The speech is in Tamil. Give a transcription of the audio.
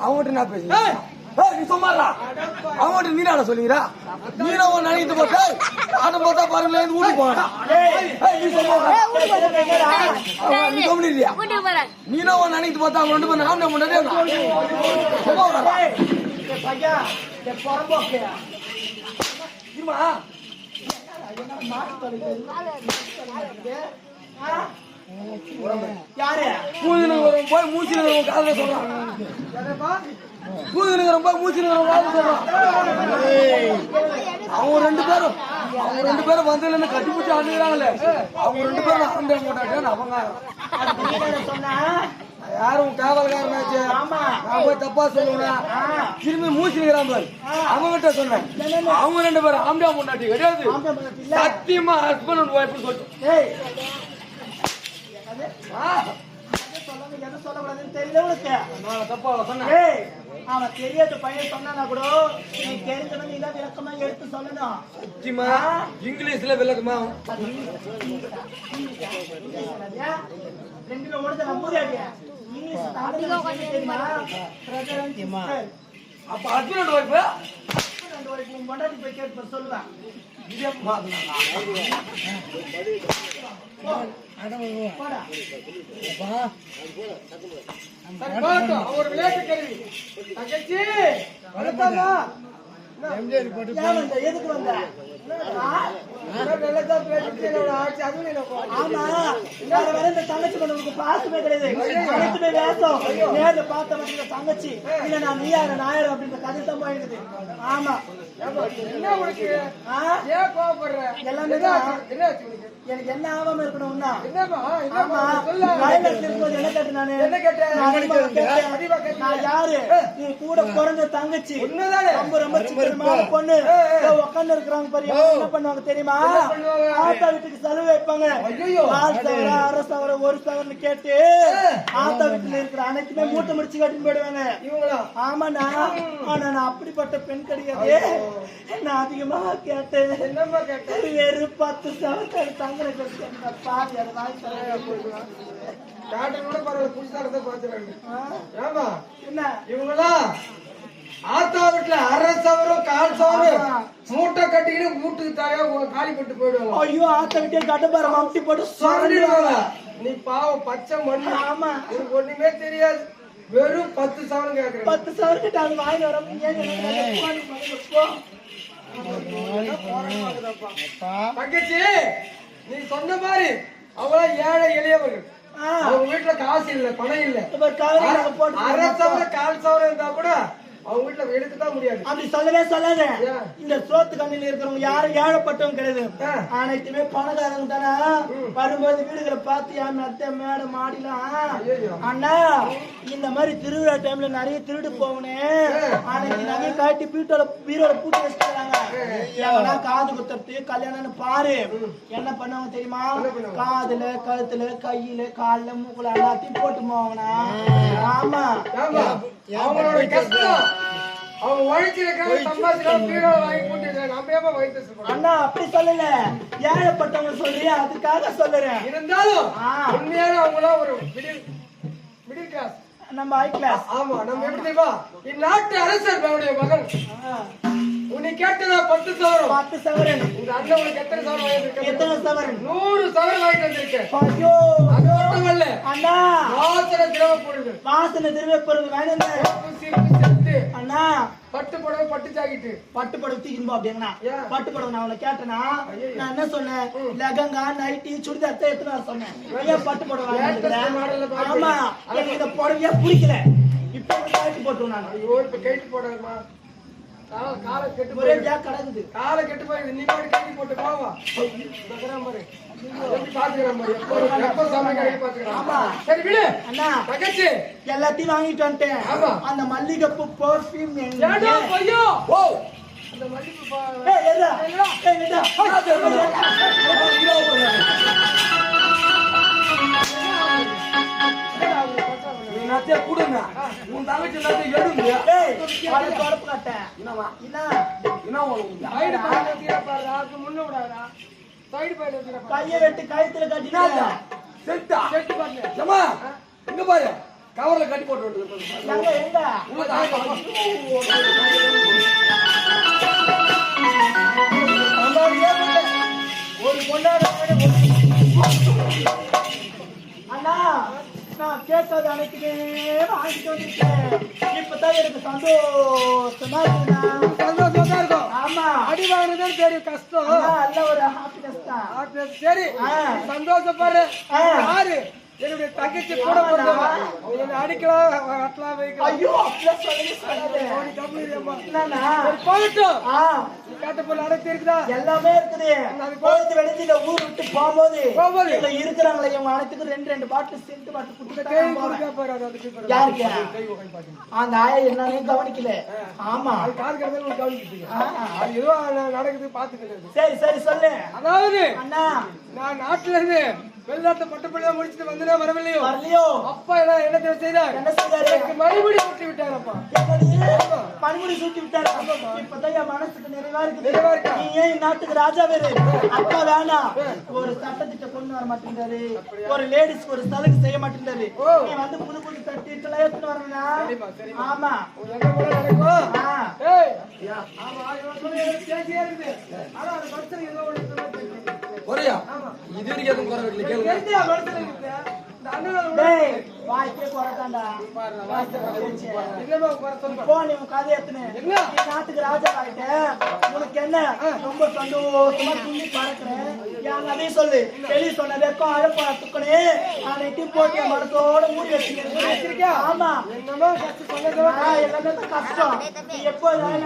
அவங்ககிட்ட நான் பேசுறேன். நீ சும்மாடா, அவங்ககிட்ட நீ என்ன சொல்லுகிறா? நீ நான் நினைத்து போட்டு ஆட்டம் பார்த்தா பாருங்களேன் வீட்டுக்கு போனா நீ சொல்லுவா நீ கவனியா? நீ நான் நினைத்து பார்த்தா அவங்க ரெண்டு பேரும் ஆண்ட முன்னாடியே போய் மூச்சு காலைல சொல்றான். பூதுநகரம் போய் மூச்சு காலைல சொல்றான். அவங்க ரெண்டு பேரும் வந்து கட்டி பிடிச்சி அழுகிறாங்களே, அவங்க ரெண்டு பேரும் ஆரம்பிக்க மாட்டாங்க. அவங்க யாரும் காவல்காரனாச்சு நான் போய் தப்பா சொல்லுவேன். திரும்பி மூச்சுக்கிறான் பாரு, அவங்ககிட்ட சொன்னேன். அவங்க ரெண்டு பேரும் ஆம்பியா முன்னாடி கிடையாது, சத்தியமா ஹஸ்பண்ட் அண்ட் ஒய்ஃப் சொல்லிட்டு அவன் தெரியாத பையன் சொன்னா கூட நீ தெரிஞ்சவன் நீ தான் விளக்கமா எடுத்து சொல்லணும். இங்கிலீஷ்ல விளக்கமா ரெண்டுமே ஓடுத நம்புறியாடியா? இங்கிலீஷ் தெரியுமா? அப்ப ஹஸ்பண்ட் ஒய்ஃப் கொண்டாடி போய் கேட்டு சொல்லுவேன். ஒரு விளையாட்டு கருவி தங்கச்சி எதுக்கு வந்த? தங்கச்சி உனக்கு பாசமே கிடையாது, அனைத்துமே வேசம். நேர்ல பார்த்த தங்கச்சி இல்ல நான் நீ யாரு நாயர் அப்படின்ற கதை தான் போயிருக்குது. ஆமா என்ன உனக்கு ஏன் கோவப்படுற? எல்லாமே எனக்கு என்ன ஆகாம இருக்கணும்னா என்னப்பா ஆமா சொல்ல வயலட் இருக்கும்போது என்ன கேட்டேன் நானு என்ன கேட்டேன்? நான் யாரு நீ கூட பிறந்த தங்கச்சி உண்மைதானே? ரொம்ப ரொம்ப சிக்கனமான பொண்ணு உட்கார்ந்து இருக்கிறாங்க பாரு என்ன பண்ணுவாங்க தெரியுமா பண்ணுவாங்க? ஆத்தா வீட்டுக்கு செலவு வைப்பாங்க ஐயையோ. 4 சவரம் 6 சவரம் 1 சவரம்னு கேட்டு ஆத்தா வீட்டுல இருக்கிற அனைத்துமே மூட்டை முடிச்சு கட்டின்னு போயிடுவாங்க இவங்களா? ஆமாண்ணா ஆனா நான் அப்படிப்பட்ட பெண் கிடையாது நான் அதிகமா கேட்டேன் என்னம்மா கேட்டேன்? வெறும் 10 சவரத்தை தங்கரை கொடுத்தேன் பாதி அதை வாங்கி தரேன் டாக்டர் கூட பரவாயில்ல புதுசா இருந்தா பாத்துறாங்க. ஏமா என்ன இவங்களா ஆத்தா வீட்டுல 1/2 சவரம் 1/4 சவரம் மூட்டை கட்டிக்கிட்டு வீட்டுக்கு தாயா காலி போட்டு போயிடுவாங்க. ஐயோ ஆத்த விட்டு கட்டப்பார மம்டி போட்டு சொல்லிடுவாங்க. நீ பாவம் பச்சை மண்ணு. ஆமா உனக்கு ஒண்ணுமே தெரியாது. வெறும் 10 சவரம் கேக்குறேன். 10 சவரம் கிட்ட அது வாங்கி வரோம் தங்கச்சி நீ சொன்ன மாதிரி அவங்களா ஏழை எளியவர்கள். அவங்க வீட்டுல காசு இல்ல பணம் இல்ல. 1/2 சவரம் 1/4 சவரம் இருந்தா கூட அவங்க வீட்டுல எடுக்கத்தான் முடியாது. அப்படி சொல்லவே சொல்லாத. இந்த சோத்து கண்ணில இருக்கிறவங்க யாரும் ஏழப்பட்டவங்க கிடையாது. அனைத்துமே பணக்காரங்க தானே. வரும்போது வீடுகளை பார்த்து என் அத்தை மேட மாடிலாம் அண்ணா இந்த மாதிரி திருவிழா டைம்ல நிறைய திருடு போகணும் அன்னைக்கு நகை காட்டி பீரோட பூட்டி வச்சுக்கிறாங்க. ஏன்னா காது குத்துறது கல்யாணம்னு பாரு என்ன பண்ணுவாங்க தெரியுமா? காதுல கழுத்துல கையில கால்ல மூக்குல எல்லாத்தையும் போட்டு போவாங்கண்ணா. ஆமா அவங்களோட கஷ்டம் அவங்க உழைச்சிருக்காங்க சம்பாதிச்சு பீரோல வாங்கி போட்டு நம்ம ஏமா வயிற்று சொல்றோம். அண்ணா அப்படி சொல்லல ஏழப்பட்டவங்க சொல்றியா அதுக்காக சொல்லுறேன். இருந்தாலும் உண்மையான அவங்களா ஒரு மிடில் கிளாஸ் நம்ம ஹை கிளாஸ். ஆமா நம்ம எப்படி தெரியுமா இந்நாட்டு அரசர் அவருடைய மகன் உன்னை கேட்டதா 10 சவரம் 10 சவரன். இந்த அண்ணன் உனக்கு எத்தனை சவரம் வாங்கிட்டு எத்தனை சவரன்? 100 சவரம் வாங்கிட்டு வந்திருக்கேன். ஐயோ அது மட்டும் இல்ல அண்ணா வாசனை திரவ பொருள் வாசனை திருவே பொருள் வேணுங்க அண்ணா. பட்டு புடவை பட்டு ஜாக்கெட்டு பட்டு புடவை தூக்கின்போ அப்படின்னா பட்டு புடவை நான் உன்னை கேட்டேனா நான் என்ன சொன்னேன்? லெகங்கா நைட்டி சுடிதார் எடுத்துன்னு வர சொன்னேன். ஏன் பட்டு புடவை ஆமா எனக்கு இந்த புடவையே பிடிக்கல. இப்ப கழட்டி போட்டுருவேன் நான். ஐயோ இப்ப கைட்டு போடாதமா காலை கெட்டு ஒரே கிடக்குது காலை கெட்டு போய் நீ பாட்டு கைட்டு போட்டு போவா பாரு எப்படி பாத்துக்கிறேன் பாரு எப்ப சமைக்க பாத்துக்கிறேன். ஆமா சரி விடு அண்ணா. தங்கச்சி எல்லாத்தையும் வாங்கிட்டு வந்துட்டேன். ஆமா அந்த மல்லிகைப்பூ பர்ஃபியூம் ஏடா பையோ ஓ அந்த மல்லிகைப்பூ ஏய் எடா ஏய் எடா நீ நத்தியா குடுங்க உன் தங்கச்சி நத்தியா எடுங்க. ஏய் வாடி தொடப்பு கட்ட என்னவா என்ன உனக்கு சைடு பையில பாரு அது முன்ன விடாதடா சைடு பையில பாரு கையை வெட்டி கழுத்துல கட்டினா செட்டா செட் பாரு ஜமா இங்க பாரு கவர்ல கட்டி போட்டு விட்டு எங்க எங்க ஒரு பொண்ணாட அண்ணா நான் கேட்டது அனைத்துமே வாங்கிட்டு வந்துட்டேன். இப்பதான் எனக்கு சந்தோஷமா இருக்குண்ணா. சந்தோஷமா தான் இருக்கும். ஆமா அடி வாங்குறதே பெரிய கஷ்டம். நல்ல ஒரு ஹாப்பினஸ் தான். சரி சந்தோஷப்படுற யாரு என்னுடைய தங்கச்சி கூட என்ன அடிக்கலாம் அட்டலாம் வைக்கலாம். ஐயோ அப்படியே போகட்டும் காட்டு போல அடைத்து இருக்குதா எல்லாமே இருக்குது. போயிட்டு வெளியில ஊர் விட்டு போகும்போது இருக்கிறாங்களே இவங்க அனைத்துக்கும் 2 பாட்டில் சென்ட் பாட்டில் குடுத்து யாருக்கு அந்த ஆயா என்னன்னு கவனிக்கல. ஆமா ஏதோ நடக்குது பாத்துக்கிறது. சரி சரி சொல்லு. அதாவது அண்ணா நான் நாட்டுல இருந்து வெளிநாட்டு பட்டப்பள்ளியா முடிச்சுட்டு வந்தா வரவில்லையோ வரலையோ அப்பா என்ன செய்தார்? என்ன செய்தாரு? மறுபடி சுட்டி விட்டாரப்பா. பன்முடி சுட்டி விட்டாரு. இப்பதான் என் மனசுக்கு நிறைவா இருக்கு. நீ ஏன் நாட்டுக்கு ராஜா வேறு அப்பா வேணாம். ஒரு சட்டத்திட்ட கொண்டு வர மாட்டேங்கிறாரு. ஒரு லேடிஸ்க்கு ஒரு சலுகை செய்ய மாட்டேங்கிறாரு. நீ வந்து புது புது சட்டிட்டெல்லாம் எடுத்துட்டு வரணும்னா ஆமா ஒரையா இது வரைக்கும் எதுவும் குறை இல்லை கேளுங்க. வாய்க்கே குறைத்தாண்டா போன் இவன் கதை எத்தனை நாட்டுக்கு ராஜா ஆகிட்ட உனக்கு என்ன ரொம்ப சந்தோஷமா துணி பறக்குறேன். என் அதையும் சொல்லு வெளியே சொன்ன வெக்கம் அழப்பா துக்கணே அன்னைக்கு போட்டு மனசோட மூடி வச்சிருக்கேன். ஆமா என்னமோ கஷ்டம் எல்லாமே கஷ்டம். எப்போ போன